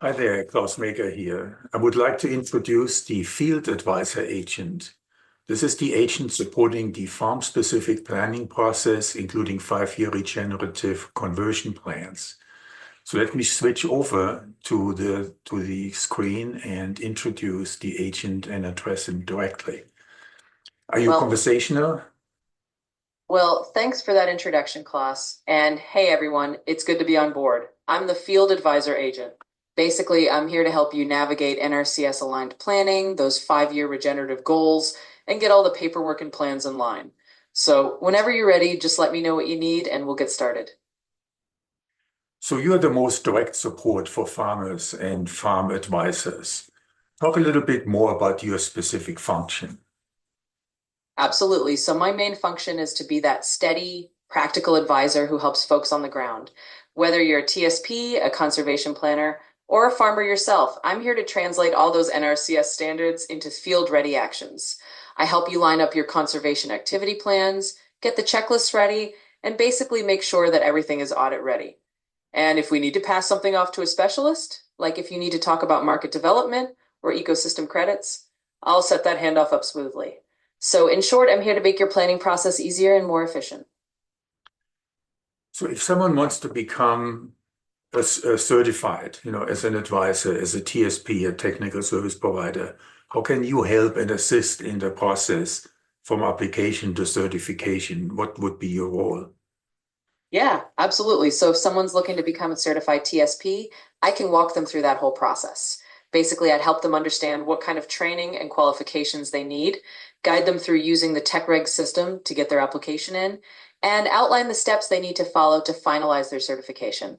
Hi there, Klaus Maker here. I would like to introduce the Field Advisor Agent. This is the agent supporting the farm-specific planning process, including 5-year regenerative conversion plans. So let me switch over to the screen and introduce the agent and address him directly. Are you Well, conversational? thanks for that introduction, Klaus. And hey, everyone, it's good to be on board. I'm the Field Advisor Agent. Basically, I'm here to help you navigate NRCS aligned planning, those 5-year regenerative goals, and get all the paperwork and plans in line. So, whenever you're ready, just let me know what you need and we'll get started. So you're the most direct support for farmers and farm advisors. Talk a little bit more about your specific function. Absolutely. So, my main function is to be that steady, practical advisor who helps folks on the ground. Whether you're a TSP, a conservation planner, or a farmer yourself, I'm here to translate all those NRCS standards into field ready actions. I help you line up your conservation activity plans, get the checklists ready, and basically make sure that everything is audit ready. And if we need to pass something off to a specialist, like if you need to talk about market development or ecosystem credits, I'll set that handoff up smoothly. So, in short, I'm here to make your planning process easier and more efficient. So if someone wants to become a certified, as an advisor, as a TSP, a technical service provider, how can you help and assist in the process from application to certification? What would be your role? Yeah, absolutely. So, if someone's looking to become a certified TSP, I can walk them through that whole process. Basically, I'd help them understand what kind of training and qualifications they need, guide them through using the TechReg system to get their application in, and outline the steps they need to follow to finalize their certification.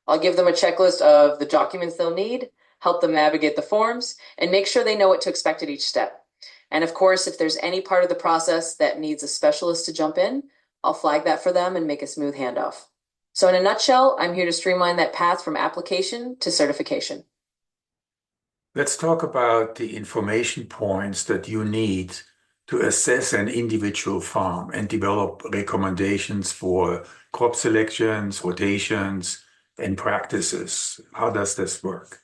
I'll give them a checklist of the documents they'll need, help them navigate the forms, and make sure they know what to expect at each step. And of course, if there's any part of the process that needs a specialist to jump in, I'll flag that for them and make a smooth handoff. So, in a nutshell, I'm here to streamline that path from application to certification. Let's talk about the information points that you need to assess an individual farm and develop recommendations for crop selections, rotations, and practices. How does this work?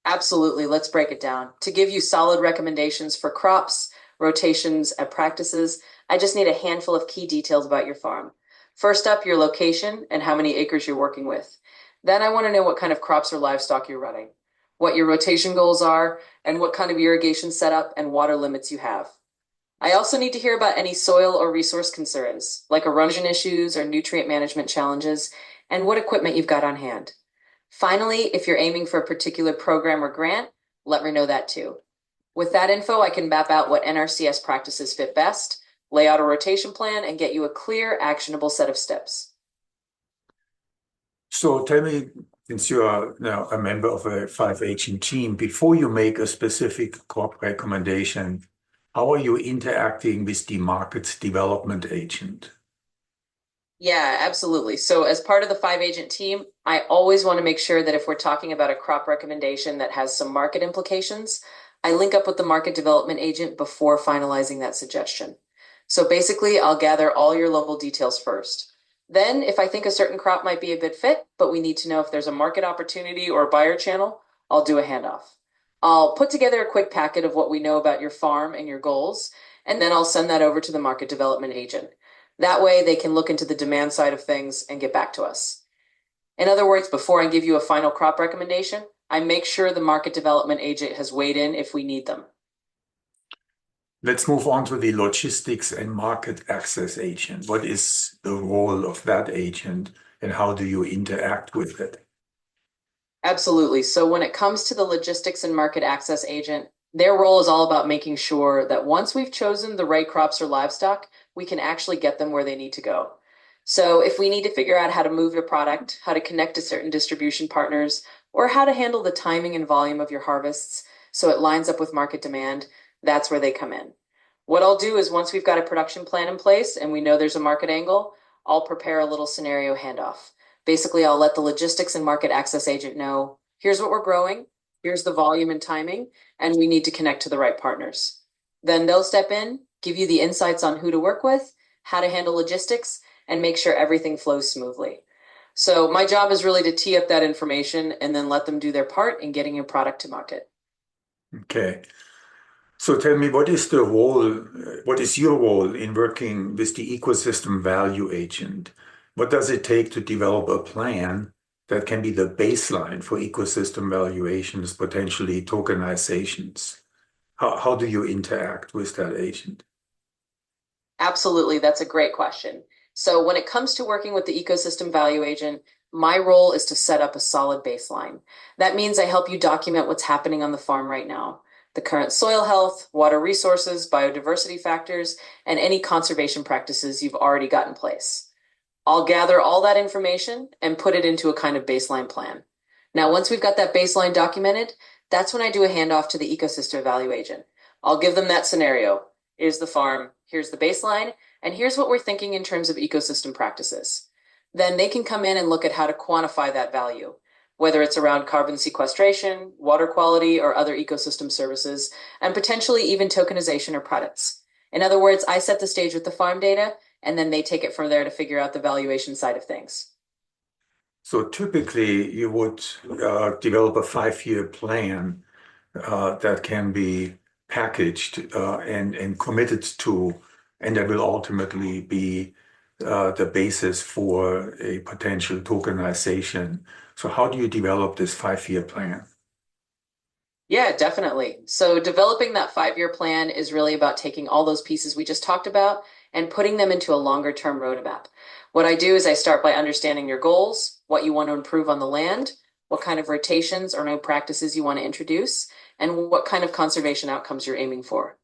Absolutely. Let's break it down. To give you solid recommendations for crops, rotations, and practices, I just need a handful of key details about your farm. First up, your location and how many acres you're working with. Then I want to know what kind of crops or livestock you're running, what your rotation goals are, and what kind of irrigation setup and water limits you have. I also need to hear about any soil or resource concerns, like erosion issues or nutrient management challenges, and what equipment you've got on hand. Finally, if you're aiming for a particular program or grant, let me know that too. With that info, I can map out what NRCS practices fit best, lay out a rotation plan, and get you a clear, actionable set of steps. So tell me, since you are now a member of a 5-agent team, before you make a specific crop recommendation, how are you interacting with the market development agent? Yeah, absolutely. So, as part of the 5-agent team, I always want to make sure that if we're talking about a crop recommendation that has some market implications, I link up with the market development agent before finalizing that suggestion. So, basically, I'll gather all your local details first. Then, if I think a certain crop might be a good fit, but we need to know if there's a market opportunity or a buyer channel, I'll do a handoff. I'll put together a quick packet of what we know about your farm and your goals, and then I'll send that over to the market development agent. That way, they can look into the demand side of things and get back to us. In other words, before I give you a final crop recommendation, I make sure the market development agent has weighed in if we need them. Let's move on to the logistics and market access agent. What is the role of that agent and how do you interact with it? Absolutely. So, when it comes to the logistics and market access agent, their role is all about making sure that once we've chosen the right crops or livestock, we can actually get them where they need to go. So, if we need to figure out how to move your product, how to connect to certain distribution partners, or how to handle the timing and volume of your harvests so it lines up with market demand, that's where they come in. What I'll do is once we've got a production plan in place and we know there's a market angle, I'll prepare a little scenario handoff. Basically, I'll let the logistics and market access agent know here's what we're growing, here's the volume and timing, and we need to connect to the right partners. Then they'll step in, give you the insights on who to work with, how to handle logistics, and make sure everything flows smoothly. So my job is really to tee up that information and then let them do their part in getting your product to market. Okay. So tell me, what is the role, what is your role in working with the ecosystem value agent? What does it take to develop a plan that can be the baseline for ecosystem valuations, potentially tokenizations? How do you interact with that agent? Absolutely, that's a great question. So when it comes to working with the ecosystem value agent, my role is to set up a solid baseline. That means I help you document what's happening on the farm right now, the current soil health, water resources, biodiversity factors, and any conservation practices you've already got in place. I'll gather all that information and put it into a kind of baseline plan. Now, once we've got that baseline documented, that's when I do a handoff to the ecosystem value agent. I'll give them that scenario. Here's the farm, here's the baseline, and here's what we're thinking in terms of ecosystem practices. Then they can come in and look at how to quantify that value, whether it's around carbon sequestration, water quality, or other ecosystem services, and potentially even tokenization or credits. In other words, I set the stage with the farm data, and then they take it from there to figure out the valuation side of things. So typically, you would develop a 5-year plan that can be packaged and committed to, and that will ultimately be the basis for a potential tokenization. So how do you develop this 5-year plan? Yeah, definitely. So developing that 5-year plan is really about taking all those pieces we just talked about and putting them into a longer term roadmap. What I do is I start by understanding your goals, what you want to improve on the land, what kind of rotations or new practices you want to introduce, and what kind of conservation outcomes you're aiming for.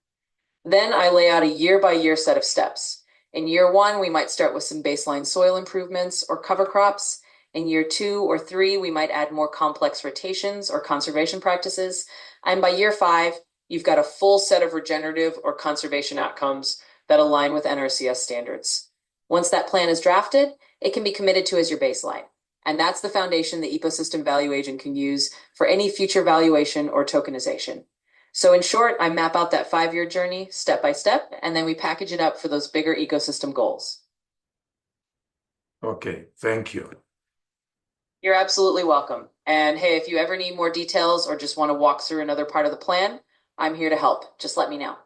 Then I lay out a year by year set of steps. In year one, we might start with some baseline soil improvements or cover crops. In year 2 or 3, we might add more complex rotations or conservation practices. And by year 5, you've got a full set of regenerative or conservation outcomes that align with NRCS standards. Once that plan is drafted, it can be committed to as your baseline. And that's the foundation the ecosystem value agent can use for any future valuation or tokenization. So in short, I map out that 5-year journey step by step, and then we package it up for those bigger ecosystem goals. Okay, thank you. You're absolutely welcome. And hey, if you ever need more details or just want to walk through another part of the plan, I'm here to help. Just let me know.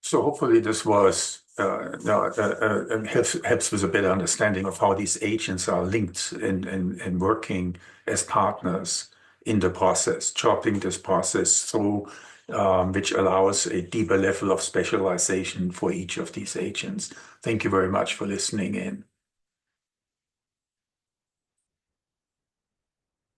So hopefully this was helps with a better understanding of how these agents are linked and working as partners in the process, chopping this process through, which allows a deeper level of specialization for each of these agents. Thank you very much for listening in.